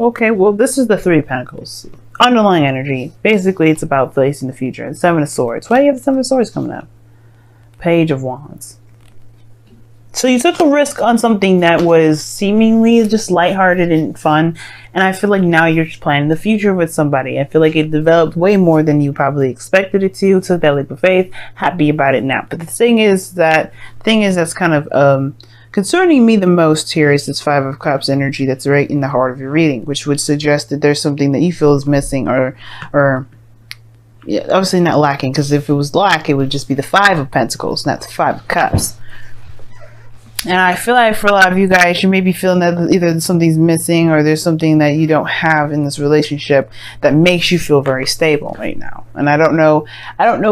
Okay, well, this is the Three of Pentacles. Underlying energy. Basically, it's about facing the future. And Seven of Swords. Why do you have the Seven of Swords coming up? Page of Wands. So you took a risk on something that was seemingly just lighthearted and fun. And I feel like now you're just planning the future with somebody. I feel like it developed way more than you probably expected it to. Took that leap of faith. Happy about it now. But the thing is that's kind of concerning me the most here is this Five of Cups energy that's right in the heart of your reading, which would suggest that there's something that you feel is missing or yeah, obviously not lacking, because if it was lack, it would just be the Five of Pentacles, not the Five of Cups. And I feel like for a lot of you guys, you may be feeling that either something's missing or there's something that you don't have in this relationship that makes you feel very stable right now. And I don't know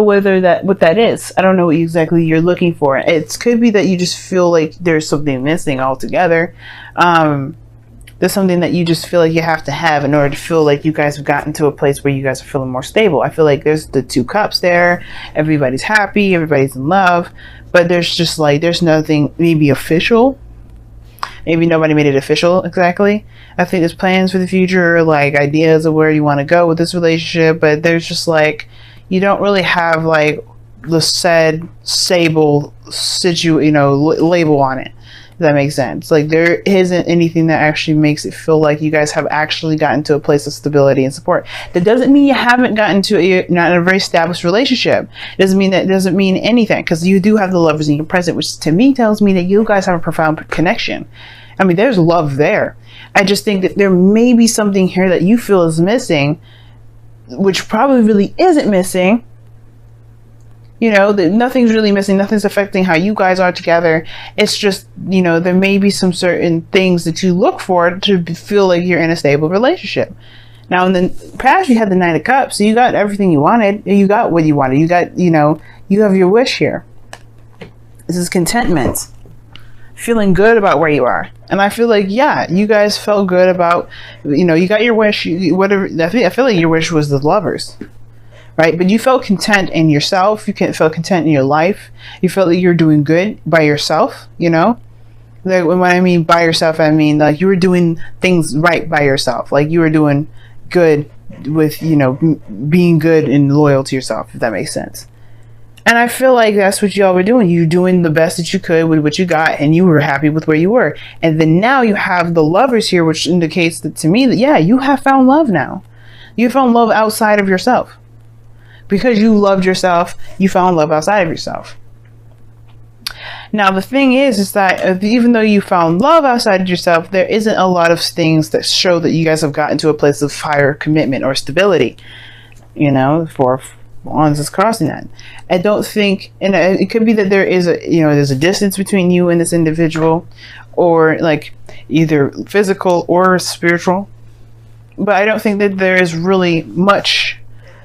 whether what that is. I don't know what exactly you're looking for. It could be that you just feel like there's something missing altogether. There's something that you just feel like you have to have in order to feel like you guys have gotten to a place where you guys are feeling more stable. I feel like there's the Two Cups there. Everybody's happy. Everybody's in love. But there's just like, there's nothing maybe official. Maybe nobody made it official exactly. I think there's plans for the future, like ideas of where you want to go with this relationship. But there's just like, you don't really have like the said stable label on it. If that makes sense. Like there isn't anything that actually makes it feel like you guys have actually gotten to a place of stability and support. That doesn't mean you haven't gotten to not a very established relationship. It doesn't mean anything, because you do have the Lovers in your present, which to me tells me that you guys have a profound connection. I mean, there's love there. I just think that there may be something here that you feel is missing, which probably really isn't missing. That nothing's really missing. Nothing's affecting how you guys are together. It's just, there may be some certain things that you look for to feel like you're in a stable relationship. Now, in the past, you had the Nine of Cups. So you got everything you wanted. You got what you wanted. You got, you have your wish here. This is contentment. Feeling good about where you are. And I feel like, yeah, you guys felt good about, you got your wish. Whatever. I feel like your wish was the Lovers. Right? But you felt content in yourself. You felt content in your life. You felt like you're doing good by yourself, Like when I mean by yourself, I mean like you were doing things right by yourself. Like you were doing good with, being good and loyal to yourself, if that makes sense. And I feel like that's what y'all were doing. You were doing the best that you could with what you got, and you were happy with where you were. And then now you have the Lovers here, which indicates that to me that, yeah, you have found love now. You found love outside of yourself. Because you loved yourself, you found love outside of yourself. Now, the thing is that even though you found love outside of yourself, there isn't a lot of things that show that you guys have gotten to a place of higher commitment or stability. For Wands is crossing that. I don't think, and it could be that there is there's a distance between you and this individual, or like either physical or spiritual. But I don't think that there is really much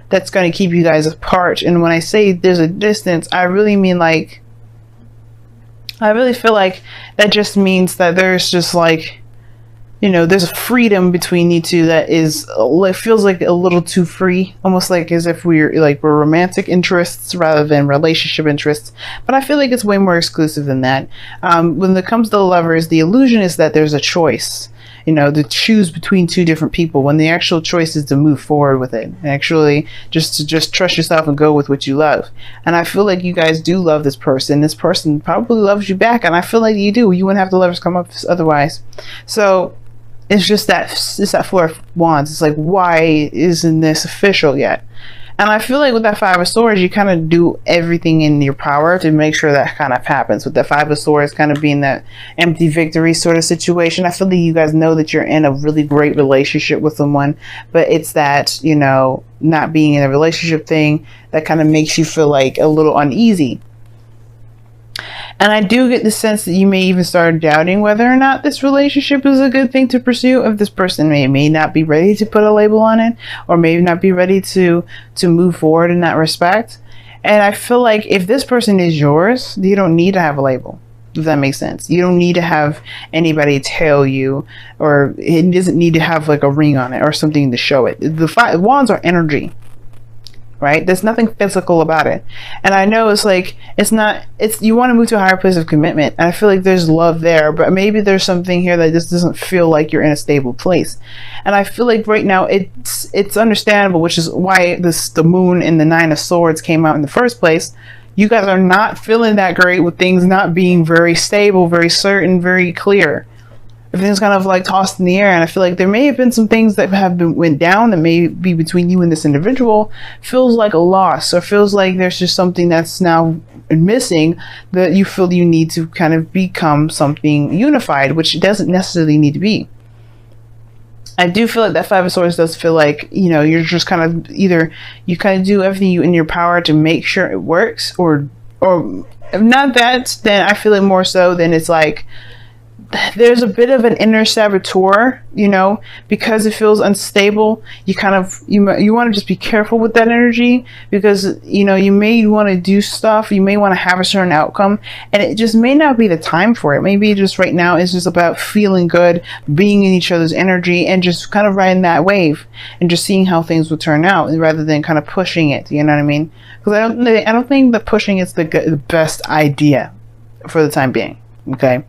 that's going to keep you guys apart. And when I say there's a distance, I really mean like, I really feel like that just means that there's just like, there's a freedom between you two that is, it feels like a little too free, almost like as if we're romantic interests rather than relationship interests. But I feel like it's way more exclusive than that. When it comes to the Lovers, the illusion is that there's a choice. To choose between two different people, when the actual choice is to move forward with it and actually just trust yourself and go with what you love. And I feel like you guys do love this person. This person probably loves you back, and I feel like you do. You wouldn't have the Lovers come up otherwise. So it's just that Four of Wands. It's like, why isn't this official yet? And I feel like with that Five of Swords, you kind of do everything in your power to make sure that kind of happens. With that Five of Swords kind of being that empty victory sort of situation, I feel like you guys know that you're in a really great relationship with someone, but it's that, not being in a relationship thing that kind of makes you feel like a little uneasy. And I do get the sense that you may even start doubting whether or not this relationship is a good thing to pursue. If this person may not be ready to put a label on it, or may not be ready to move forward in that respect. And I feel like if this person is yours, you don't need to have a label. If that makes sense. You don't need to have anybody tell you, or it doesn't need to have like a ring on it or something to show it. The Wands are energy. right? There's nothing physical about it. And I know it's like, you want to move to a higher place of commitment. And I feel like there's love there, but maybe there's something here that just doesn't feel like you're in a stable place. And I feel like right now it's understandable, which is why the moon and the Nine of Swords came out in the first place. You guys are not feeling that great with things not being very stable, very certain, very clear. Everything's kind of like tossed in the air, and I feel like there may have been some things that went down that may be between you and this individual. Feels like a loss, or feels like there's just something that's now missing that you feel you need to kind of become something unified, which doesn't necessarily need to be. I do feel like that Five of Swords does feel like, you're just kind of either you kind of do everything in your power to make sure it works, or if not that, then I feel it more so than it's like there's a bit of an inner saboteur, because it feels unstable. You kind of, you want to just be careful with that energy, because, you may want to do stuff, you may want to have a certain outcome, and it just may not be the time for it. Maybe just right now it's just about feeling good, being in each other's energy, and just kind of riding that wave and just seeing how things will turn out, rather than kind of pushing it. You know what I mean? Because I don't think that pushing is the best idea for the time being. Okay.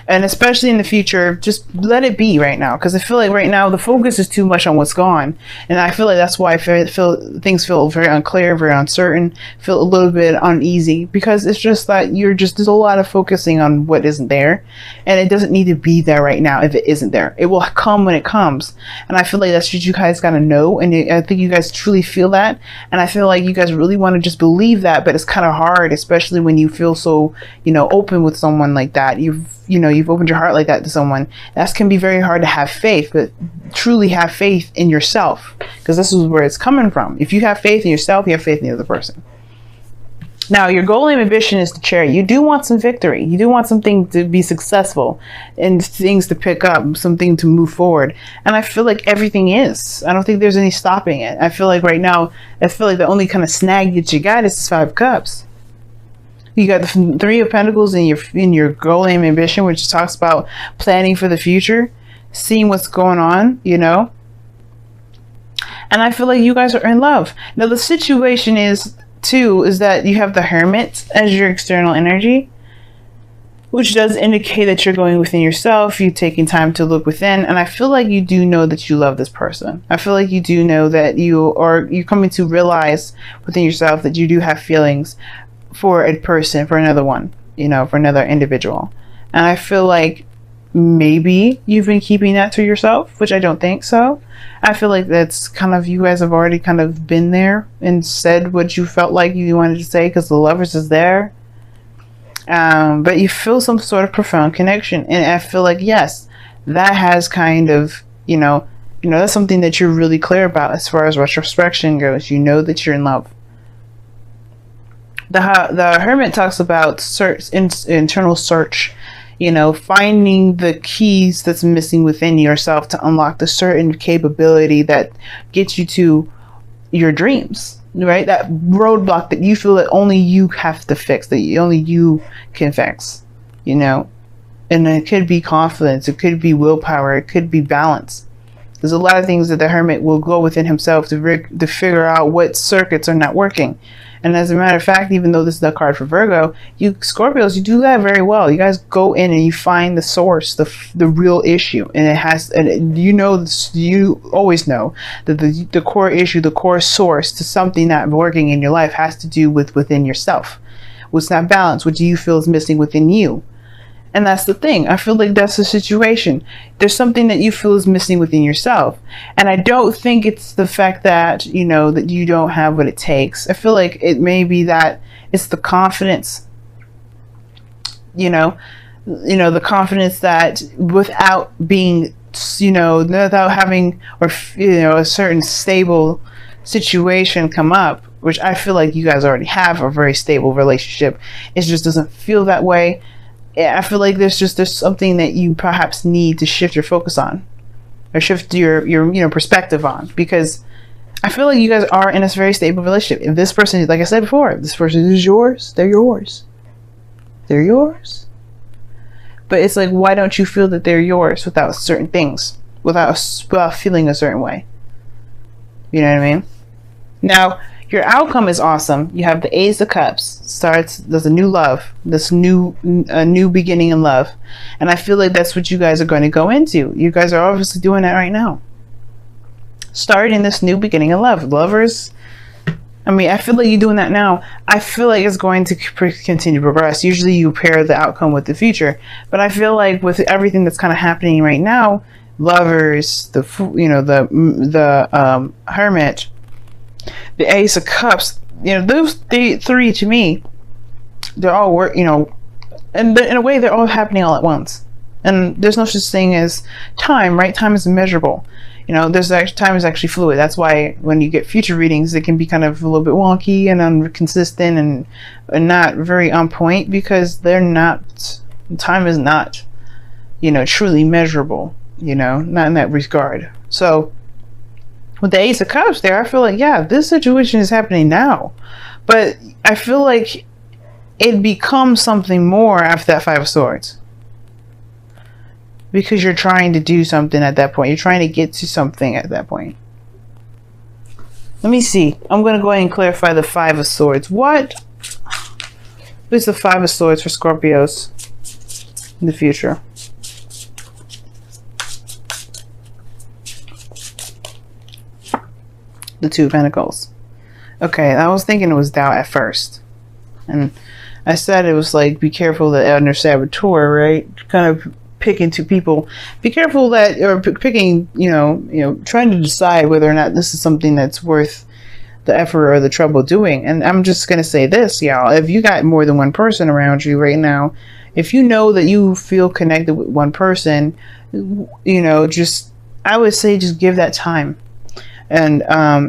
And especially in the future, just let it be right now. Because I feel like right now the focus is too much on what's gone. And I feel like that's why I feel things feel very unclear, very uncertain, feel a little bit uneasy. Because it's just that there's a lot of focusing on what isn't there. And it doesn't need to be there right now if it isn't there. It will come when it comes. And I feel like that's what you guys got to know. And I think you guys truly feel that. And I feel like you guys really want to just believe that. But it's kind of hard, especially when you feel so, open with someone like that. You've opened your heart like that to someone. That can be very hard to have faith, but truly have faith in yourself, because this is where it's coming from. If you have faith in yourself, you have faith in the other person. Now, your goal and ambition is the Chariot. You do want some victory. You do want something to be successful and things to pick up, something to move forward. And I feel like everything is. I don't think there's any stopping it. I feel like right now, the only kind of snag that you got is this Five of Cups. You got the Three of Pentacles in your goal and ambition, which talks about planning for the future, seeing what's going on, And I feel like you guys are in love. Now, the situation is that you have the Hermit as your external energy, which does indicate that you're going within yourself, you're taking time to look within. And I feel like you do know that you love this person. I feel like you do know that you're coming to realize within yourself that you do have feelings for a person, for another one, for another individual. And I feel like maybe you've been keeping that to yourself, which I don't think so. I feel like that's kind of, you guys have already kind of been there and said what you felt like you wanted to say, because the Lovers is there. But you feel some sort of profound connection. And I feel like, yes, that has kind of, that's something that you're really clear about as far as retrospection goes. You know that you're in love. The Hermit talks about internal search, finding the keys that's missing within yourself to unlock the certain capability that gets you to your dreams, right? That roadblock that you feel that only you have to fix, that only you can fix, And it could be confidence, it could be willpower, it could be balance. There's a lot of things that the Hermit will go within himself to figure out what circuits are not working. And as a matter of fact, even though this is the card for Virgo, you Scorpios, you do that very well. You guys go in and you find the source, the real issue. And you always know that the core issue, the core source to something not working in your life has to do with within yourself. What's not balanced, what do you feel is missing within you? And that's the thing. I feel like that's the situation. There's something that you feel is missing within yourself. And I don't think it's the fact that, that you don't have what it takes. I feel like it may be that it's the confidence, the confidence that without being, without having, a certain stable situation come up, which I feel like you guys already have a very stable relationship. It just doesn't feel that way. I feel like there's something that you perhaps need to shift your focus on, or shift your perspective on, because I feel like you guys are in a very stable relationship. If this person, like I said before, if this person is yours, they're yours. They're yours. But it's like, why don't you feel that they're yours without certain things, without feeling a certain way? You know what I mean? Now, Your outcome is awesome. You have the Ace of Cups. There's a new love, a new beginning in love. And I feel like that's what you guys are going to go into. You guys are obviously doing that right now. Starting this new beginning in love. Lovers, I mean, I feel like you're doing that now. I feel like it's going to continue to progress. Usually you pair the outcome with the future. But I feel like with everything that's kind of happening right now, Lovers, the Hermit, the Ace of Cups, those three to me, they're all and in a way they're all happening all at once. And there's no such thing as time, right? Time is immeasurable. Time is actually fluid. That's why when you get future readings, it can be kind of a little bit wonky and inconsistent and not very on point, because time is not, truly measurable, not in that regard. So with the Ace of Cups there, I feel like, yeah, this situation is happening now. But I feel like it becomes something more after that Five of Swords. Because you're trying to do something at that point. You're trying to get to something at that point. Let me see. I'm going to go ahead and clarify the Five of Swords. What is the Five of Swords for Scorpios in the future? The Two of Pentacles. Okay, I was thinking it was doubt at first. And I said it was like, be careful the Elder Saboteur, right? Kind of picking two people. Be careful that, or picking, trying to decide whether or not this is something that's worth the effort or the trouble doing. And I'm just going to say this, y'all. If you got more than one person around you right now, if you know that you feel connected with one person, I would say just give that time. And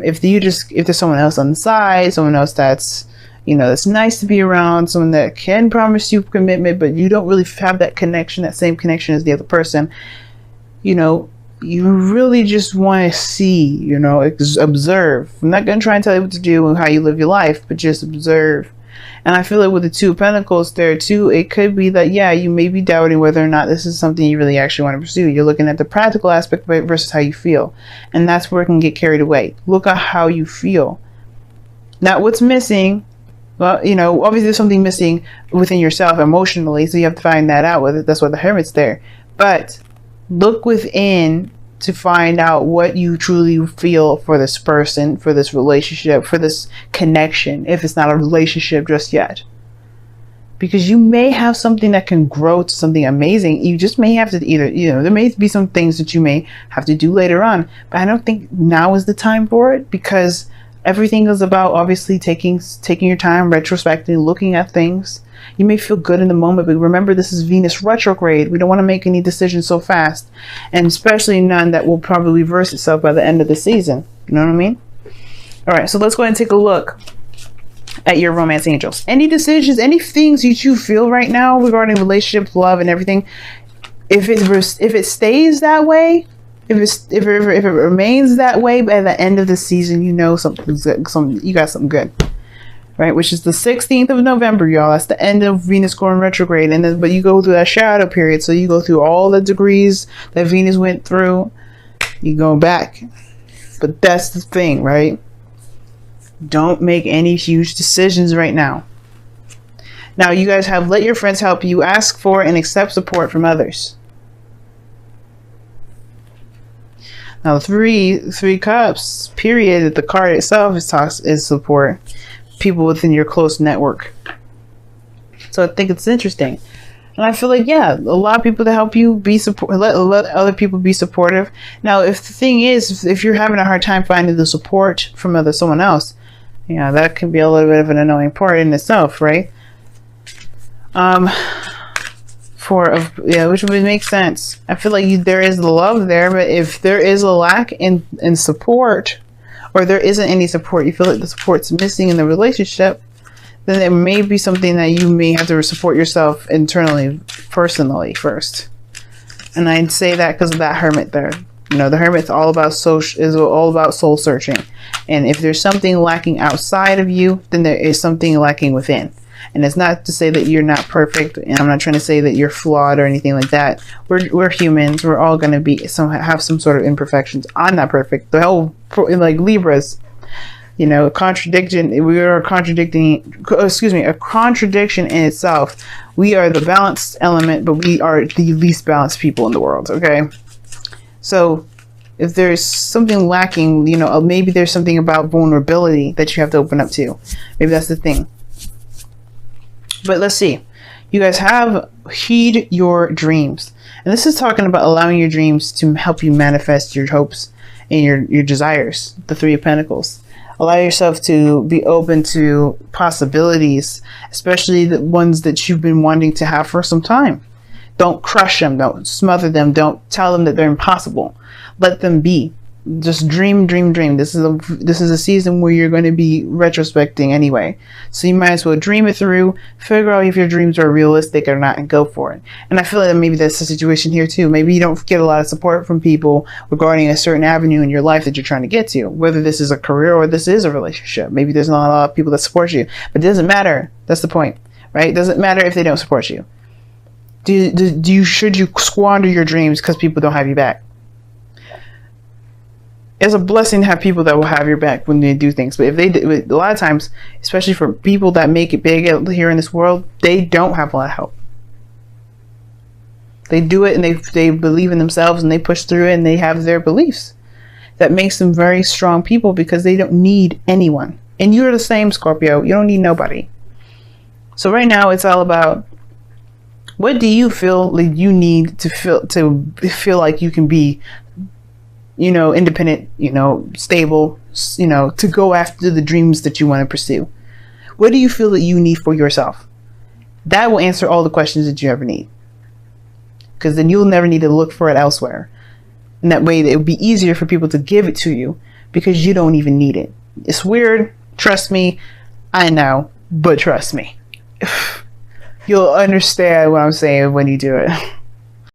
if there's someone else on the side, someone else that's that's nice to be around, someone that can promise you commitment, but you don't really have that connection, that same connection as the other person, you really just want to see, observe. I'm not going to try and tell you what to do and how you live your life, but just observe. And I feel like with the Two of Pentacles there too, it could be that, yeah, you may be doubting whether or not this is something you really actually want to pursue. You're looking at the practical aspect of it versus how you feel. And that's where it can get carried away. Look at how you feel. Not what's missing. Well, obviously there's something missing within yourself emotionally, so you have to find that out with it. That's why the Hermit's there. But look within to find out what you truly feel for this person, for this relationship, for this connection, if it's not a relationship just yet. Because you may have something that can grow to something amazing. You just may have to either, there may be some things that you may have to do later on. But I don't think now is the time for it, because everything is about obviously taking your time, retrospecting, looking at things. You may feel good in the moment, but remember, this is Venus retrograde. We don't want to make any decisions so fast, and especially none that will probably reverse itself by the end of the season. You know what I mean? All right, so let's go ahead and take a look at your romance angels. Any decisions, any things you feel right now regarding relationships, love, and everything. If it stays that way, if it remains that way by the end of the season, something's good. You got something good, right? Which is the 16th of November, y'all. That's the end of Venus going retrograde, and then but you go through that shadow period. So you go through all the degrees that Venus went through. You go back, but that's the thing, right? Don't make any huge decisions right now. Now you guys have let your friends help you. Ask for and accept support from others. Now, three cups, period, the card itself is support. People within your close network. So I think it's interesting. And I feel like, yeah, a lot of people to help you be let other people be supportive. Now, if the thing is, if you're having a hard time finding the support from someone else, that can be a little bit of an annoying part in itself, right? Which would make sense. I feel like there is love there, but if there is a lack in support, or there isn't any support, you feel like the support's missing in the relationship, then there may be something that you may have to support yourself internally, personally first. And I'd say that because of that Hermit there. The Hermit's all about soul searching. And if there's something lacking outside of you, then there is something lacking within. And it's not to say that you're not perfect, and I'm not trying to say that you're flawed or anything like that. We're humans. We're all going to have some sort of imperfections. I'm not perfect. The whole, like Libras, You know, a contradiction. We are contradicting. Excuse me, a contradiction in itself. We are the balanced element, but we are the least balanced people in the world. Okay, so if there's something lacking, you know, maybe there's something about vulnerability that you have to open up to. Maybe that's the thing. But let's see. You guys have heed your dreams. And this is talking about allowing your dreams to help you manifest your hopes and your desires. The Three of Pentacles. Allow yourself to be open to possibilities, especially the ones that you've been wanting to have for some time. Don't crush them. Don't smother them. Don't tell them that they're impossible. Let them be. Just dream, dream, dream. This is a season where you're going to be retrospecting anyway. So you might as well dream it through, figure out if your dreams are realistic or not, and go for it. And I feel like maybe that's the situation here too. Maybe you don't get a lot of support from people regarding a certain avenue in your life that you're trying to get to, whether this is a career or this is a relationship. Maybe there's not a lot of people that support you, but it doesn't matter. That's the point, right? It doesn't matter if they don't support you. Should you squander your dreams because people don't have you back? It's a blessing to have people that will have your back when they do things. But if they do, a lot of times, especially for people that make it big out here in this world, they don't have a lot of help. They do it and they believe in themselves and they push through it and they have their beliefs. That makes them very strong people because they don't need anyone. And you're the same, Scorpio. You don't need nobody. So right now it's all about, what do you feel like you need to feel like you can be, you know, independent, you know, stable, you know, to go after the dreams that you want to pursue? What do you feel that you need for yourself? That will answer all the questions that you ever need. Because then you'll never need to look for it elsewhere. And that way it would be easier for people to give it to you because you don't even need it. It's weird. Trust me. I know, but trust me. You'll understand what I'm saying when you do it.